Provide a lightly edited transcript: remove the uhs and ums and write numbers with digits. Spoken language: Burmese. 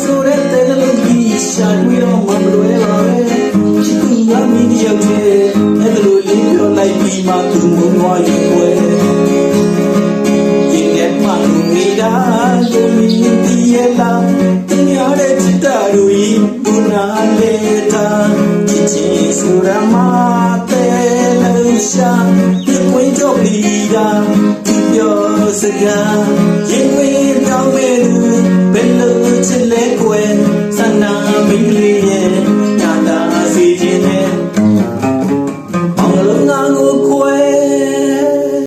ဆိုတဲ့တဲ့လုံးကြီးရှာတွေ့တော့မှမလွယ်ပါပဲချစ်သူငါမင်းတယောက်တည်းအဲ့ဒါလိုလေးပြောလိုက်ပြီးမှသူမုန်းသွားယူွယ်ရင်ထဲမှာနေတာကိုမြင်တည်ရလားတင်ရတဲ့ချစ်တာတို့ဤဘုနာလေတာချစ်ချင်ဆိုရမှာတဲ့လို့ရှာဒီဝင်းတော့ပြီးတာဒီပြောစကားရင်ဝင်ပြောင်းမဲ့သူဘယ်လိုချစ်လဲကွယ်ဆန္ဒမင်းလေးရဲ့ညာတာစီခြင်းနဲ့အောင်လုံးငါကို